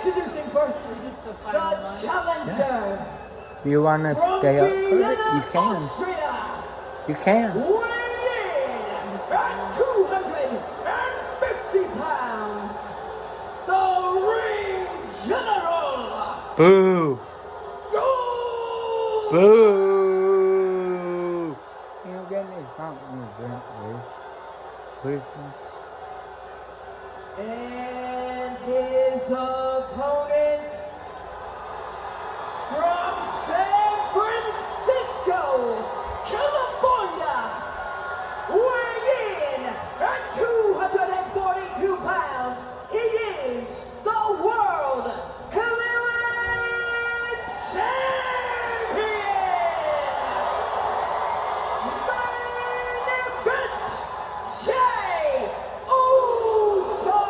Introducing first, the challenger. Do you want to stay up for it? You can. Austria, You can. weighing in at 250 pounds, the ring general. Boo! Gunther. Boo! Can you get me something to drink, please? Please, And his opponent from San Francisco, California, weighing in at 242 pounds, he is the World Heavyweight Champion! Main event, Jey Uso!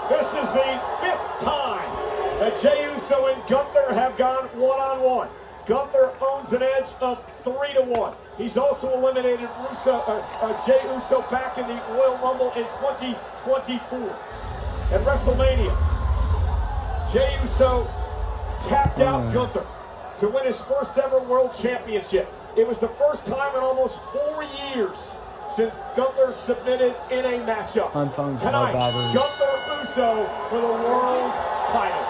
This is the 5th time that Jey Uso and Gunther have gone one-on-one. Gunther owns an edge of 3-1. He's also eliminated Jey Uso back in the Royal Rumble in 2024. At WrestleMania, Jey Uso tapped out Gunther to win his first ever World Championship. It was the first time in almost 4 years since Gunther submitted in a matchup. Tonight, Gunther Uso for the world title.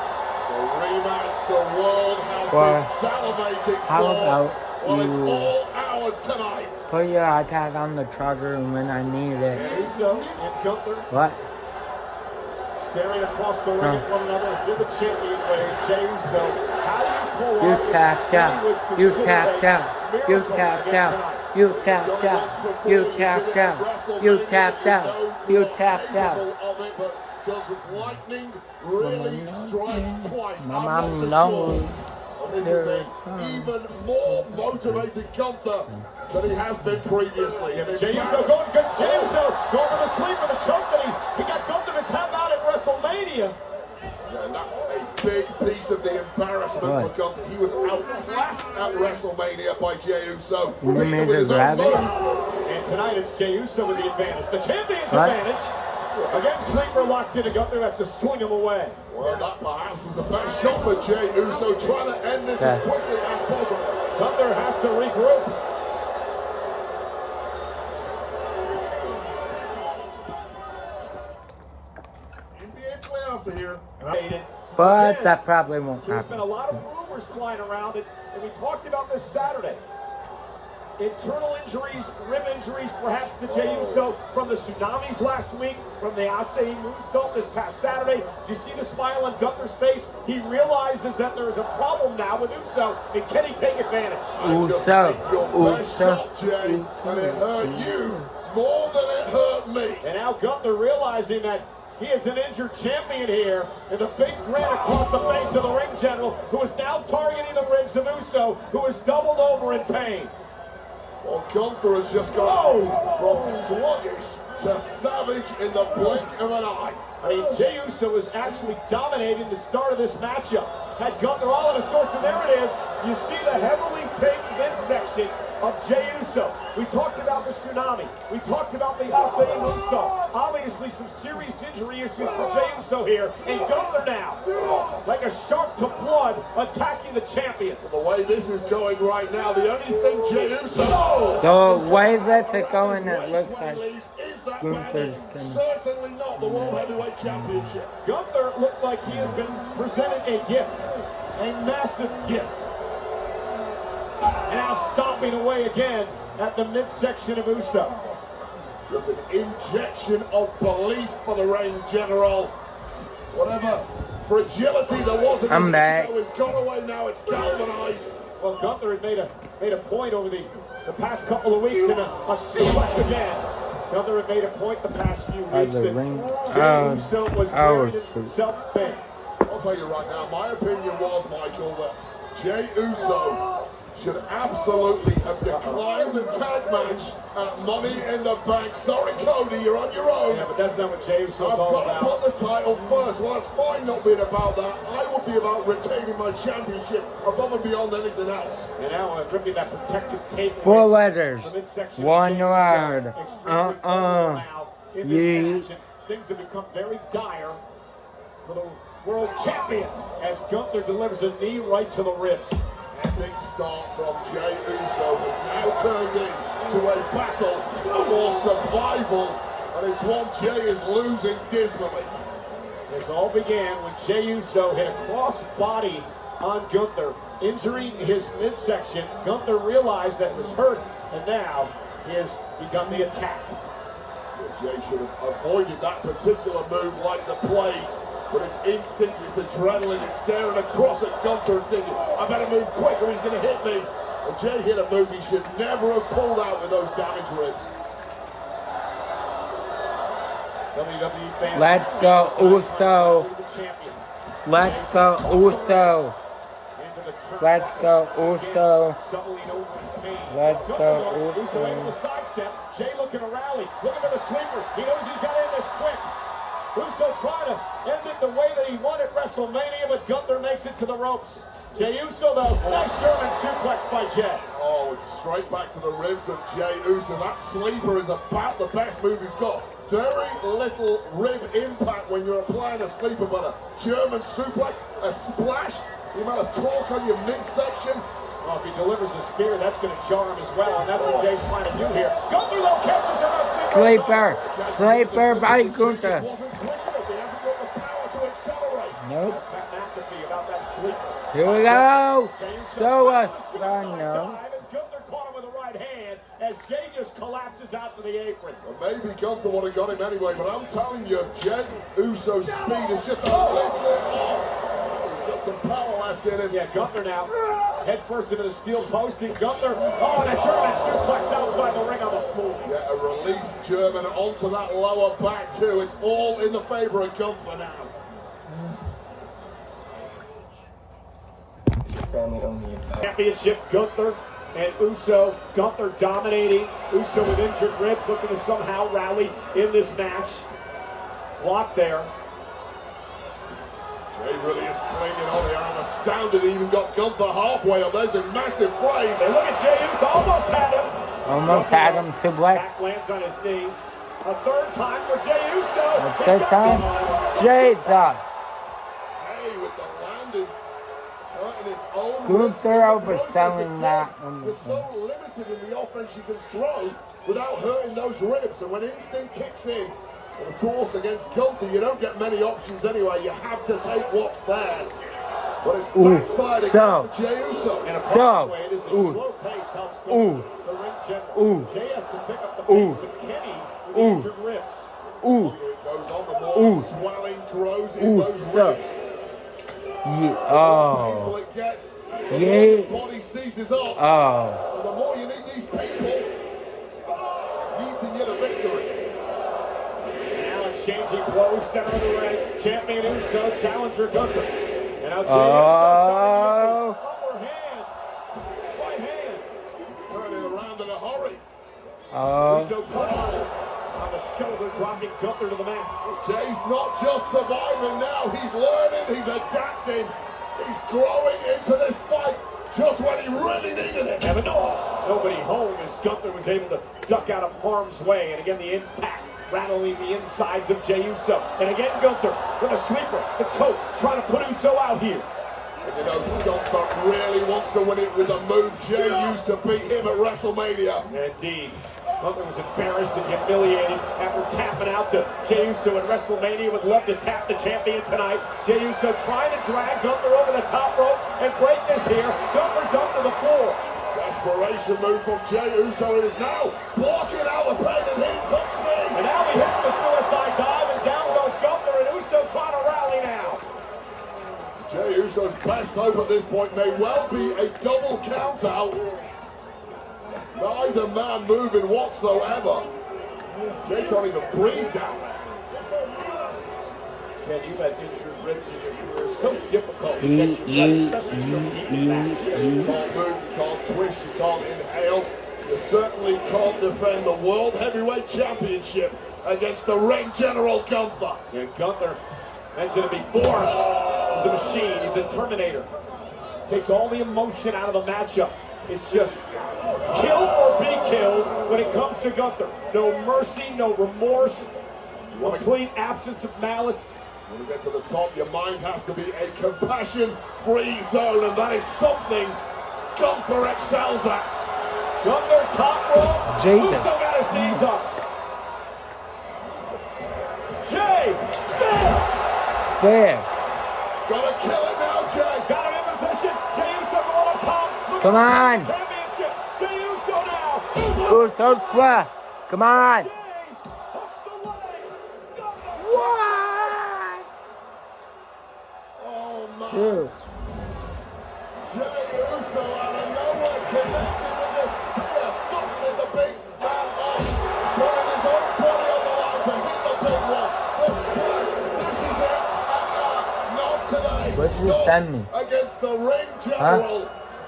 The rematch the world has been salivating for. How about well, it's you all ours tonight. put your iPad on the charger when I need it? Uso and Gunther What? staring across the ring at one another. If you're the champion, Jey Uso, how do you pull You off tapped out. You tapped out. You tapped out. You tapped out. You tapped out. You tapped out. You tapped out. Does lightning really strike twice? My I'm mom not so knows. sure. And this is an even more motivated Gunther than he has been previously. And Jey Uso going for the sleeper, the choke that he got Gunther to tap out at WrestleMania. Yeah, and that's a big piece of the embarrassment for Gunther. He was outclassed at WrestleMania by Jey Uso. You made it rabbit? And tonight it's Jey Uso with the advantage. The champion's advantage. Again, sleeper locked in, and Gunther has to swing him away. Well, that perhaps was the best shot for Jey Uso, trying to end this as quickly as possible. Gunther has to regroup. NBA playoffs are here. But that probably won't There's been a happen. lot of rumors flying around it, and we talked about this Saturday. Internal injuries, rib injuries, perhaps to Jey Uso from the tsunamis last week, from the Asai moonsault this past Saturday. Do you see the smile on Gunther's face? He realizes that there is a problem now with Uso, and can he take advantage? Uso. Your best shot, Jey, and it hurt you more than it hurt me. And now Gunther realizing that he is an injured champion here, and the big grin across the face of the ring general, who is now targeting the ribs of Uso, who is doubled over in pain. Well, Gunther has just gone from sluggish to savage in the blink of an eye. I mean, Jey Uso is actually dominating the start of this matchup. Had Gunther all in a sorts, and there it is. You see the heavily taped midsection of Jey Uso. We talked about the tsunami. We talked about the Asai moonsault. Obviously, some serious injury issues for Jey Uso here. And Gunther now, like a shark to blood, attacking the champion. The way this is going right now, the only thing Jey Uso... The way that it's going, it looks like is that Gunther's bandage. Certainly not the World Heavyweight Championship. Gunther looked like he has been presented a gift, a massive gift. And now stomping away again at the midsection of Uso. Just an injection of belief for the reign general. Whatever fragility there was in his ego is gone away now. It's galvanized. Well, Gunther had made a point over the past couple of weeks in a suplex again. Gunther had made a point the past few weeks that Jey Uso was wearing himself thin. I'll tell you right now, my opinion was, Michael, that Jey Uso should absolutely have declined the tag match at Money in the Bank. Sorry, Cody, you're on your own. Yeah, but that's not what Jey Uso's all about. I've got to put the title first. Well, it's fine not being about that. I would be about retaining my championship above and beyond anything else. And now ripping that protective tape. 4 letters. 1 word. Things have become very dire for the world champion as Gunther delivers a knee right to the ribs. Epic start from Jey Uso has now turned into a battle for survival, and it's one Jey is losing dismally. It all began when Jey Uso hit a cross-body on Gunther, injuring his midsection. Gunther realized that it was hurt, and now he has begun the attack. Jey should have avoided that particular move like the plague, but it's instinct, it's adrenaline, it's staring across at Gunther and thinking, I better move quick or he's going to hit me. And Jey hit a move he should never have pulled out with those damaged ribs. WWE fans, Let's go, Uso. Let's go, Uso. Let's go, Uso. Let's go, Uso able to Uso. sidestep. Jey looking to rally, looking for the sweeper. He knows he's got to end this quick. Uso trying to end it the way that he won at WrestleMania, but Gunther makes it to the ropes. Jey Uso, though, nice German suplex by Jey. Oh, it's straight back to the ribs of Jey Uso. That sleeper is about the best move he's got. Very little rib impact when you're applying a sleeper, but a German suplex, a splash, the amount of torque on your midsection. Well, if he delivers a spear, that's going to jar him as well, and that's what Jey's trying to do here. Gunther, though, catches him a Sleeper. Sleeper by Gunther. Wasn't quick enough. He hasn't got the power to accelerate. Nope. Pat McAfee about that sleeper. Here we go. Jey Uso Show us. suicide I know. dive, and Gunther caught him with the right hand as Jey just collapses out to the apron. Well, maybe Gunther would have got him anyway, but I'm telling you, Jey Uso's speed is just a little off. He's got some power left in him. Yeah, Gunther now head first into the steel post, and Gunther, oh, and a German suplex outside the ring on the floor. Yeah, a release German onto that lower back too. It's all in the favor of Gunther now. Championship, Gunther and Uso. Gunther dominating. Uso with injured ribs, looking to somehow rally in this match. Block there. Jey really is clinging on here. I'm astounded he even got Gunther halfway up. There's a massive frame. And look at Jey Uso, almost had him. Almost had him. Suplex. Back lands on his knee. A third time for Jey Uso. A He's third got time. Gunther. Jesus. Jey with the landing. In his own Gunther ribs. overselling that. You're so limited in the offense you can throw without hurting those ribs. And when instinct kicks in, and of course against Gunther, you don't get many options anyway. You have to take what's there. But it's backfired against Jey Uso. And a So, problem way it is a slow pace helps Gunther, the ring general. Jey has to pick up the pace with Kenny with the injured ribs. It goes on, the more swelling grows in those ribs. Yeah. Painful Oh. it gets. Yeah. The body seizes up. Oh. And the more you need these people, yeeting you to victory. Now exchanging blows, center of the ring. Champion Uso, challenger Gunther. And now Jey Oh. Uso upper hand, right hand. He's turning around in a hurry. Oh. Uso caught on the shoulder, dropping Gunther to the mat. Jey's not just surviving now, he's learning, he's adapting, he's growing into this fight just when he really needed it. But nobody home as Gunther was able to duck out of harm's way. And again, the impact rattling the insides of Jey Uso. And again, Gunther with a sweeper, the choke, trying to put Uso out here. And you know, Gunther really wants to win it with a move Jey used to beat him at WrestleMania. Indeed. Gunther was embarrassed and humiliated after tapping out to Jey Uso at WrestleMania. Would love to tap the champion tonight. Jey Uso trying to drag Gunther over the top rope and break this here. Gunther dumped to the floor. Desperation move from Jey Uso. It is now blocking out the pain and he touched me. And now he hits the suicide dive and down goes Gunther, and Uso trying to rally now. Jey Uso's best hope at this point may well be a double count out. Neither man moving whatsoever. Jey can't even breathe down there. Ken, you've had injured ribs in your career. So difficult to get your ribs, especially so deep in the back. You can't move, you can't twist, you can't inhale. You certainly can't defend the World Heavyweight Championship against the ring general Gunther. Yeah, Gunther, mentioned it before, he's a machine, he's a Terminator. Takes all the emotion out of the matchup. It's just kill or be killed when it comes to Gunther. No mercy, no remorse, complete absence of malice. When you get to the top, your mind has to be a compassion-free zone, and that is something Gunther excels at. Gunther top rope. Jesus. Uso got his knees up. Jay, spear. There. Gotta kill it now, Jay. Got him in position. Jey Uso going up top. Look Come at on. the championship. Jey Uso now. Uso square. Come on. Jey hooks the leg. Gunther. What? Oh, man. Dude. Jey Uso out of nowhere connected with the spear, softening the big man up, putting his own body on the line to hit the big one. The splash. This is it. Not today. What did you Not send me? against the ring general.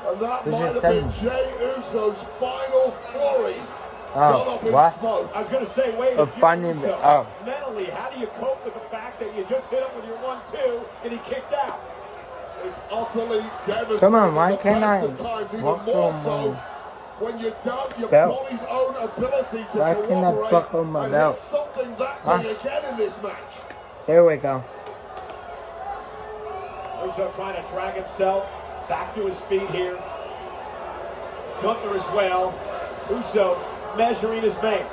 And that What did might you have send been me? Jey Uso's final flurry. Got Oh, up in what? smoke. I was going to say, wait, A if you're funny- Uso, oh. mentally, how do you cope with the fact that you just hit him with your 1-2 and he kicked out? It's utterly devastating. Come on, why The can't best I of times, even walk more through so my when you doubt your belt? body's own ability to Why can't I cooperate buckle my and belt? hit something that Huh? big again in this match. There we go. Uso trying to drag himself back to his feet here. Gunther as well. Uso measuring his vein.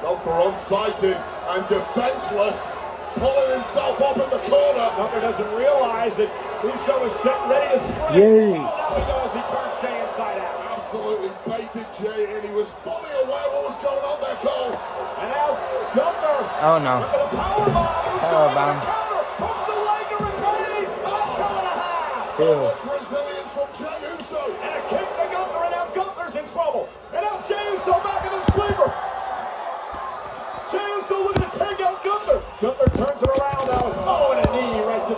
Gunther unsighted and defenseless, pulling himself up in the corner. Gunther doesn't realize that Uso is set ready to spring. Yay. Oh, now he goes. He turns Jey inside out. Absolutely baited Jey, and he was fully aware what was going on there, Cole. And now Gunther. Oh no. With a powerbomb. Uso Powerbomb. with a counter. Puts the leg to retain. Oh, 2.5. So Ew. much resilience from Jey Uso. And a kick to Gunther, and now Gunther's in trouble. And now Jey Uso back in the sleeper. Jey Uso looking to take out Gunther. Gunther turns it around now. Oh, and a knee right to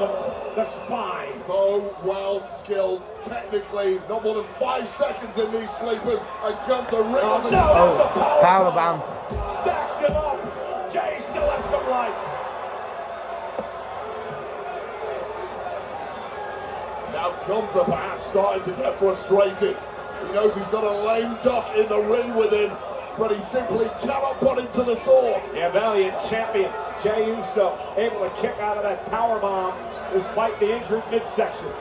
the spine. So well skilled, technically, not more than 5 seconds in these sleepers, and Gunther Oh, wriggles no, Oh, that's the powerbomb. Stacks him up. Jey still has some life. Now Gunther perhaps starting to get frustrated. He knows he's got a lame duck in the ring with him, but he simply cannot put him to the sword. Yeah, valiant champion Jey Uso able to kick out of that powerbomb despite the injured midsection.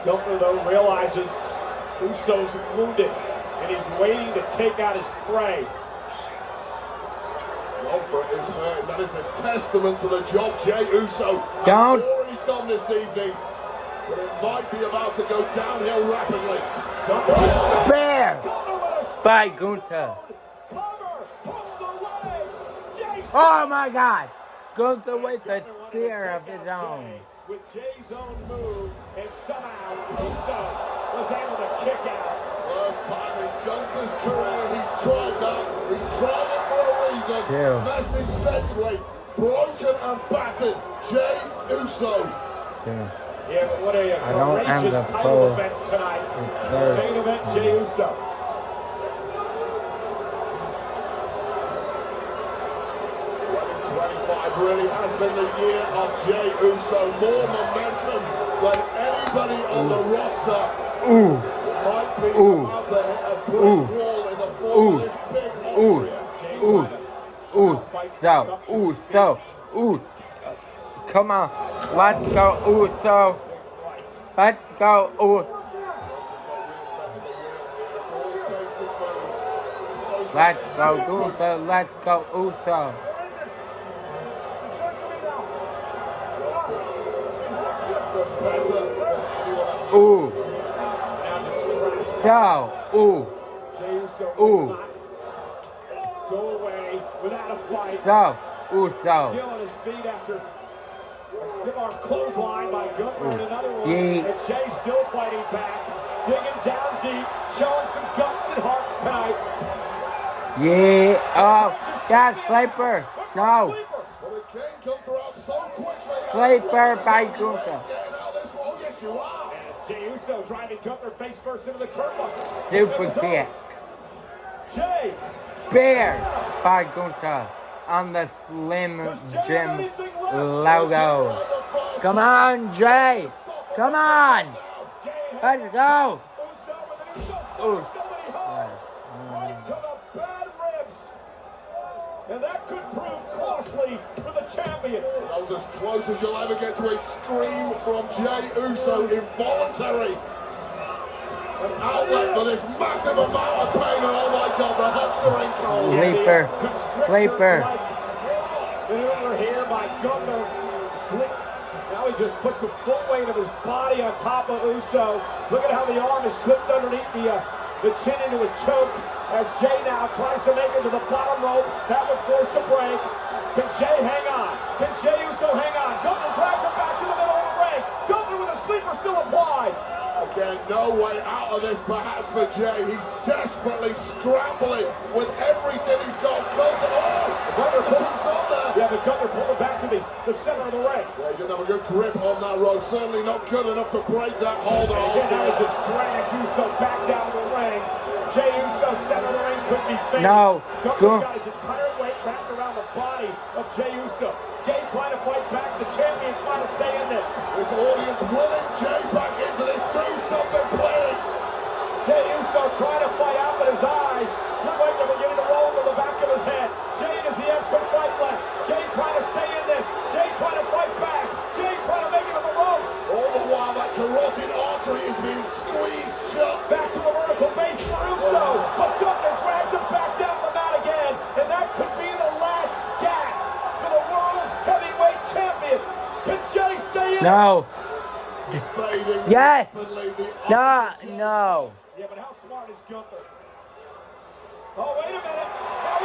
Gunther, though, realizes Uso's wounded, and he's waiting to take out his prey. Gunther is hurt. That is a testament to the job Jey Uso has Don't. already done this evening, but it might be about to go downhill rapidly. Gunther, Bear Gunther with a by Gunther. cover, hooks the leg. Jey Oh my God. Gunther with a spear of his own. with Jay's own move, and somehow Uso was able to kick out. First time in Gunther's career he's tried that. He tried it for a reason. Yeah. Message sent to a broken and battered Jey Uso. Yeah. Yeah, but what a I don't have courageous the title full- event tonight. third Main event, time. Jey Uso. 25 really has been the year of Jey Uso. More momentum than anybody on the roster. Ooh. Might be Ooh. about to hit a brick Ooh. wall in the Ooh. form of this big Ooh. Austria. Ooh. Ooh. Come on. Let's go, Uso. Let's go, Ooh. It's all basic moves. Let's go, Gunther. Let's go, Uso. Gets them better than anyone else. Ooh. Now So, just ooh. Jey Uso Ooh. will not go away without a fight. So, Uso. Still on his feet after a stiff arm clothesline by Gunther and another one. Yeet. And Jey still fighting back, digging down deep, showing some guts and hearts tonight. Yeah. Oh, that's Sleeper. No. But again, Gunther out so quickly. Sleeper by Gunther. Getting out this one. Yes, you are. And Jey Uso driving Gunther face first into the turnbuckle. Super kick. Jey. Spear by Gunther on the Slim Jim logo. Come on, Jay. Come on. Let's go. Uso with an Uso. Ooh. Nobody home. Right to the bad ribs. And that could prove costly for the champion. That was as close as you'll ever get to a scream from Jey Uso. Involuntary. An outlet for this massive amount of pain. And oh my God, the hooks are in cold. Sleeper. Maneuver here by Gunther. Now he just puts the full weight of his body on top of Uso. Look at how the arm is slipped underneath the chin into a choke as Jey now tries to make it to the bottom rope. That would force a break. Can Jey hang on? Can Jey Uso hang on? Gunther drives him back to the middle of the ring. Gunther with a sleeper still applied. Again, no way out of this perhaps for Jey. He's desperately scrambling with everything he's got. Gunther, Gunther puts on there. Yeah, but Gunther pulled it back to the center of the ring. Yeah, he didn't have a good grip on that rope. Certainly not good enough to break that hold. Again, now he just drags Uso back down to the ring. Jey Uso center of the ring could be finished. No. Gunther's got his entire weight wrapped around the body of Jey Uso. Jey trying to fight back. The champion trying to stay in this. This audience willing Jey back into this. Do something, please. Jey Uso trying to fight out, but his eyes look like they're beginning to roll to the back of his head. Jey, does he have some fight left? Jey trying to stay in this. Jey trying to fight back. Jey trying to make it to the ropes. All the while that carotid artery is being squeezed shut. Back to a vertical base for Uso. But Gunther drags him back down the mat again. And that could be the last gasp for the World Heavyweight Champion. Can Jey stay in? No. Fading Yes. rapidly. The No. Yeah, but how smart is Gunther? Oh, wait a minute.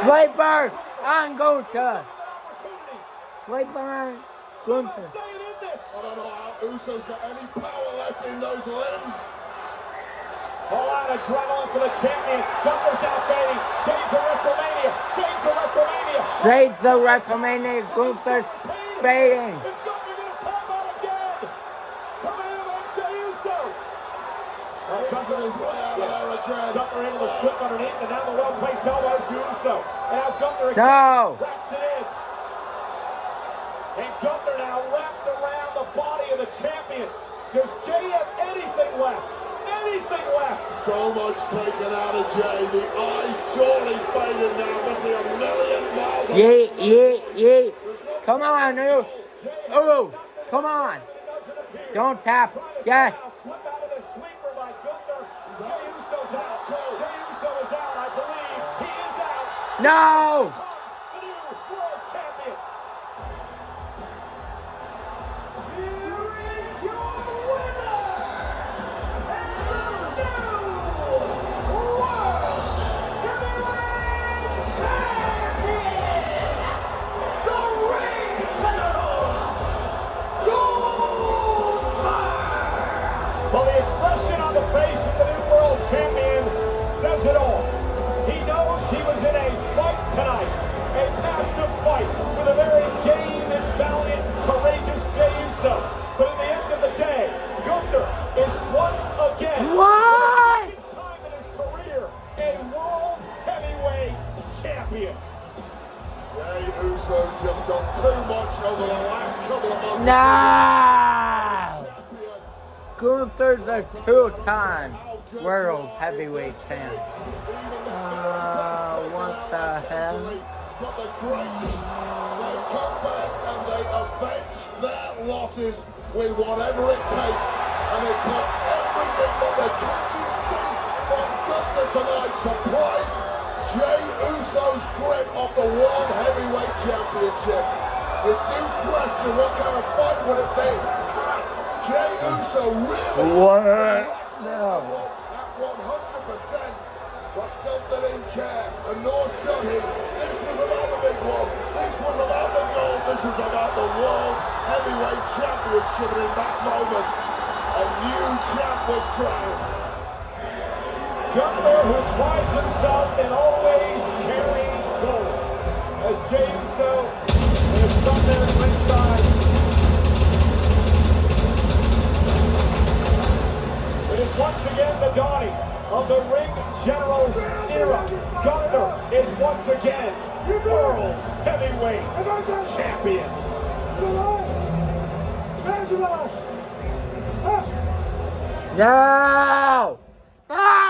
Sleeper on Gunther. Opportunity. Sleeper on Not Gunther. staying in this. I don't know how Uso's got any power left in those limbs. All out adrenaline for the champion. Gunther's now fading. Shades of WrestleMania. Shades of WrestleMania. Shades of WrestleMania. Gunther's fading. Is Gunther going to tap out again? Come in on Jey Uso. Gunther is way out of there again. Gunther able to slip underneath, and now the well-placed elbows to Uso. And now Gunther again No. wraps it in. And Gunther now wrapped around the body of the champion. Does Jey have anything left? Anything left? So much taken out of Jey. The eyes surely faded now. Must be a million miles away. Yeet. Come on, Uso. Oh, come on. Don't tap. Yes. Slip out of the sleeper by Gunther. Jey Uso's out. Jey Uso is out, I believe. He is out. No. The new world champion. Here is your winner, and the new World Heavyweight Champion, the Ring General, Gunther. Well, the expression on the face of the new world champion says it all. He knows he was in a fight tonight, a massive fight with a very game and valiant, courageous Jey Uso. But at the end of the day, Gunther is once again, What? for the second time in his career, a world heavyweight champion. Jey Uso just done too much over the last couple of months. No. Champion. Gunther's a two-time world heavyweight champ. What the hell? But the greats, they come back and they avenge their losses with whatever it takes. And it took everything but the kitchen sink from Gunther tonight to prize Jey Uso's grip of the World Heavyweight Championship. You do question what kind of fight would it be? Jey Uso really What? No. At 100%, but Gunther didn't care, and nor should he. This was about the big one. This was about the gold. This was about the World Heavyweight Championship, and in that moment, a new champ was crowned. Gunther, who prides himself in always carrying gold, as Jey Uso and his son there at ringside. It is once again the dawning of the Ring General's era. Gunther is once again World Heavyweight Champion. No. No.